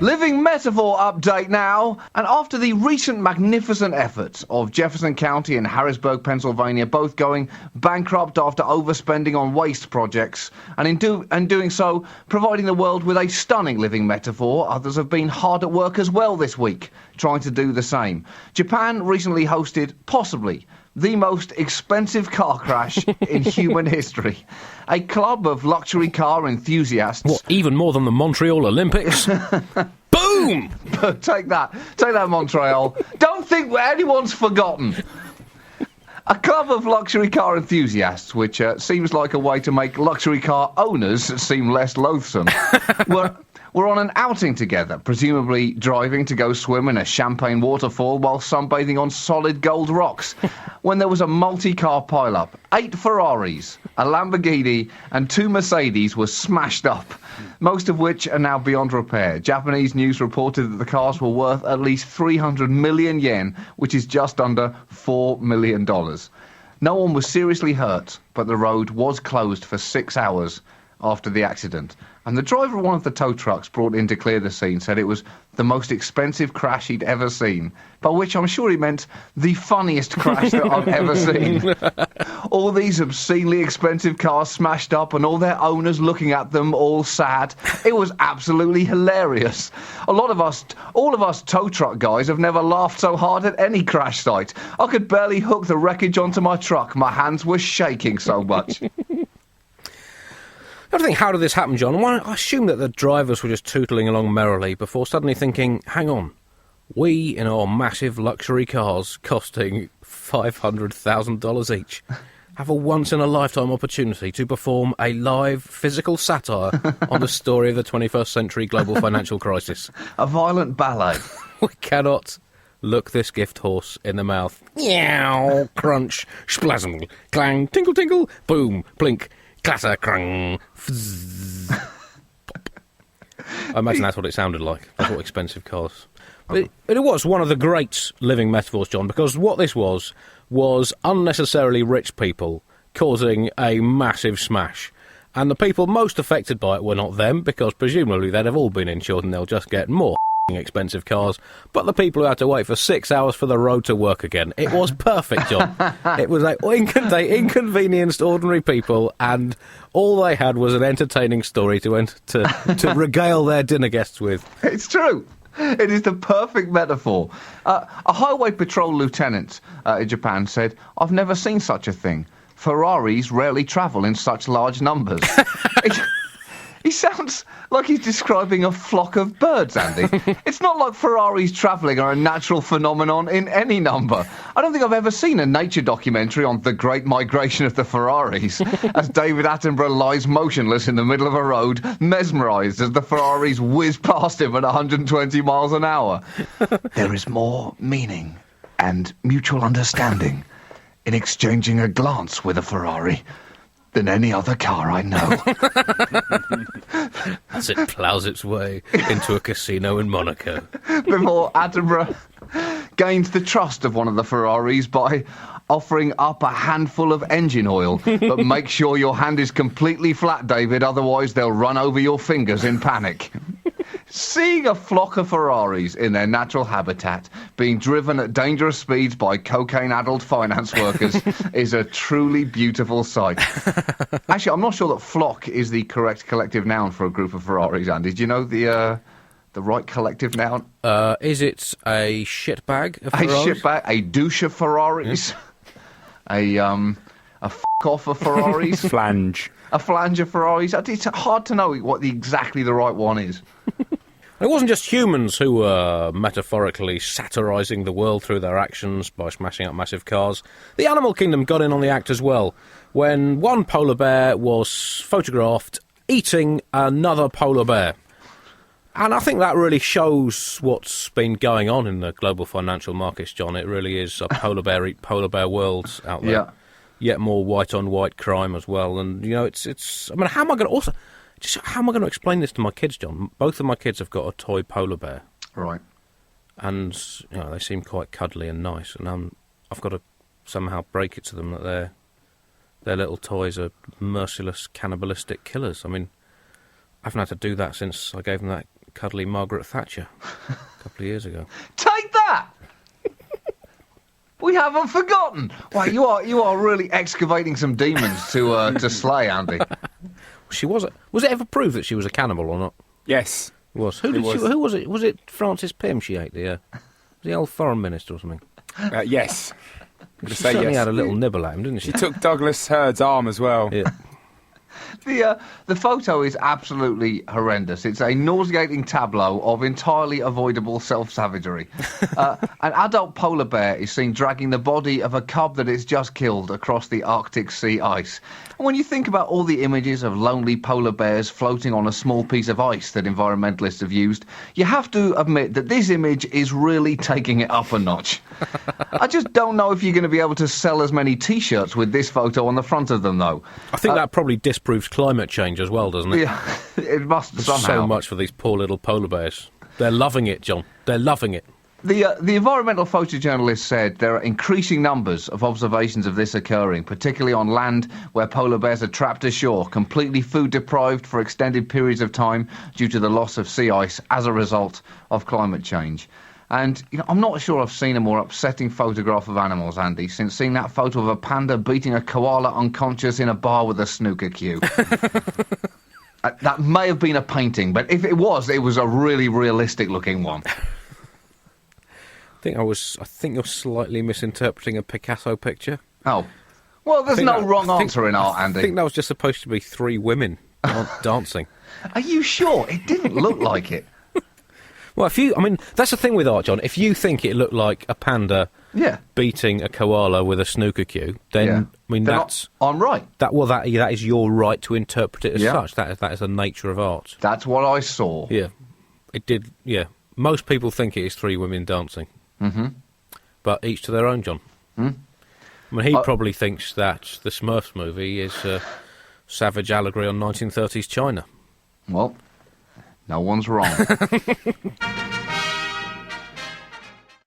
Living metaphor update now. And after the recent magnificent efforts of Jefferson County and Harrisburg, Pennsylvania, both going bankrupt after overspending on waste projects, and in doing so, providing the world with a stunning living metaphor, others have been hard at work as well this week, trying to do the same. Japan recently hosted possibly the most expensive car crash in human history. A club of luxury car enthusiasts... What, even more than the Montreal Olympics? Boom! Take that, Montreal. Don't think anyone's forgotten. A club of luxury car enthusiasts, which seems like a way to make luxury car owners seem less loathsome, were on an outing together, presumably driving to go swim in a champagne waterfall while sunbathing on solid gold rocks, when there was a multi-car pile-up. 8 Ferraris, a Lamborghini and 2 Mercedes were smashed up, most of which are now beyond repair. Japanese news reported that the cars were worth at least 300 million yen, which is just under $4 million. No one was seriously hurt, but the road was closed for 6 hours after the accident. And the driver of one of the tow trucks brought in to clear the scene said it was the most expensive crash he'd ever seen, by which I'm sure he meant the funniest crash that I've ever seen. All these obscenely expensive cars smashed up and all their owners looking at them all sad. It was absolutely hilarious. All of us tow truck guys have never laughed so hard at any crash site. I could barely hook the wreckage onto my truck. My hands were shaking so much. I think, how did this happen, John? Well, I assume that the drivers were just tootling along merrily before suddenly thinking, hang on, we in our massive luxury cars costing $500,000 each have a once-in-a-lifetime opportunity to perform a live physical satire on the story of the 21st century global financial crisis. A violent ballet. We cannot look this gift horse in the mouth. Meow, crunch, splasm, clang, tinkle, tinkle, boom, blink, clatter, crung, fizz, pop. I imagine that's what it sounded like. That's what expensive cars. But it was one of the great living metaphors, John, because what this was unnecessarily rich people causing a massive smash. And the people most affected by it were not them, because presumably they'd have all been insured and they'll just get more expensive cars, but the people who had to wait for 6 hours for the road to work again. It was perfect, John. It was like they inconvenienced ordinary people, and all they had was an entertaining story to regale their dinner guests with. It's true. It is the perfect metaphor. A highway patrol lieutenant in Japan said, "I've never seen such a thing. Ferraris rarely travel in such large numbers." He sounds like he's describing a flock of birds, Andy. It's not like Ferraris travelling are a natural phenomenon in any number. I don't think I've ever seen a nature documentary on the great migration of the Ferraris, as David Attenborough lies motionless in the middle of a road, mesmerised as the Ferraris whiz past him at 120 miles an hour. There is more meaning and mutual understanding in exchanging a glance with a Ferrari than any other car I know. As it ploughs its way into a casino in Monaco. Before Attenborough gains the trust of one of the Ferraris by offering up a handful of engine oil. But make sure your hand is completely flat, David, otherwise they'll run over your fingers in panic. Seeing a flock of Ferraris in their natural habitat being driven at dangerous speeds by cocaine-addled finance workers is a truly beautiful sight. Actually, I'm not sure that flock is the correct collective noun for a group of Ferraris, Andy. Do you know the right collective noun? Is it a shitbag of Ferraris? A shitbag, a douche of Ferraris, a f***off of Ferraris. Flange. A flange of Ferraris. It's hard to know what exactly the right one is. It wasn't just humans who were metaphorically satirising the world through their actions by smashing up massive cars. The animal kingdom got in on the act as well, when one polar bear was photographed eating another polar bear. And I think that really shows what's been going on in the global financial markets, John. It really is a polar bear eat polar bear world out there. Yeah. Yet more white-on-white crime as well. And, you know, it's I mean, how am I going to explain this to my kids, John? Both of my kids have got a toy polar bear. Right. And, you know, they seem quite cuddly and nice. And I've got to somehow break it to them that their little toys are merciless, cannibalistic killers. I mean, I haven't had to do that since I gave them that cuddly Margaret Thatcher a couple of years ago. Take that! We haven't forgotten. Wow, you are really excavating some demons to slay, Andy. She was it ever proved that she was a cannibal or not? Yes. It was. Who was it? Was it Francis Pym she ate? The old foreign minister or something? Yes. She certainly had a little nibble at him, didn't she? She took Douglas Hurd's arm as well. Yeah. The photo is absolutely horrendous. It's a nauseating tableau of entirely avoidable self-savagery. An adult polar bear is seen dragging the body of a cub that it's just killed across the Arctic sea ice. And when you think about all the images of lonely polar bears floating on a small piece of ice that environmentalists have used, you have to admit that this image is really taking it up a notch. I just don't know if you're going to be able to sell as many T-shirts with this photo on the front of them, though. I think that probably disproves climate change as well, doesn't it? Yeah, it must somehow. So much for these poor little polar bears. They're loving it, John. They're loving it. The environmental photojournalist said there are increasing numbers of observations of this occurring, particularly on land where polar bears are trapped ashore, completely food deprived for extended periods of time due to the loss of sea ice as a result of climate change. And I'm not sure I've seen a more upsetting photograph of animals, Andy, since seeing that photo of a panda beating a koala unconscious in a bar with a snooker cue. That may have been a painting, but if it was a really realistic-looking one. I think you're slightly misinterpreting a Picasso picture. Oh. Well, there's no wrong answer in art, Andy. I think that was just supposed to be three women dancing. Are you sure? It didn't look like it. Well, that's the thing with art, John. If you think it looked like a panda beating a koala with a snooker cue, then I'm right. That is your right to interpret it as such. That is the nature of art. That's what I saw. Yeah, it did. Yeah, most people think it is three women dancing. Mm-hmm. But each to their own, John. Mm. I mean, he probably thinks that the Smurfs movie is a savage allegory on 1930s China. Well, no one's wrong.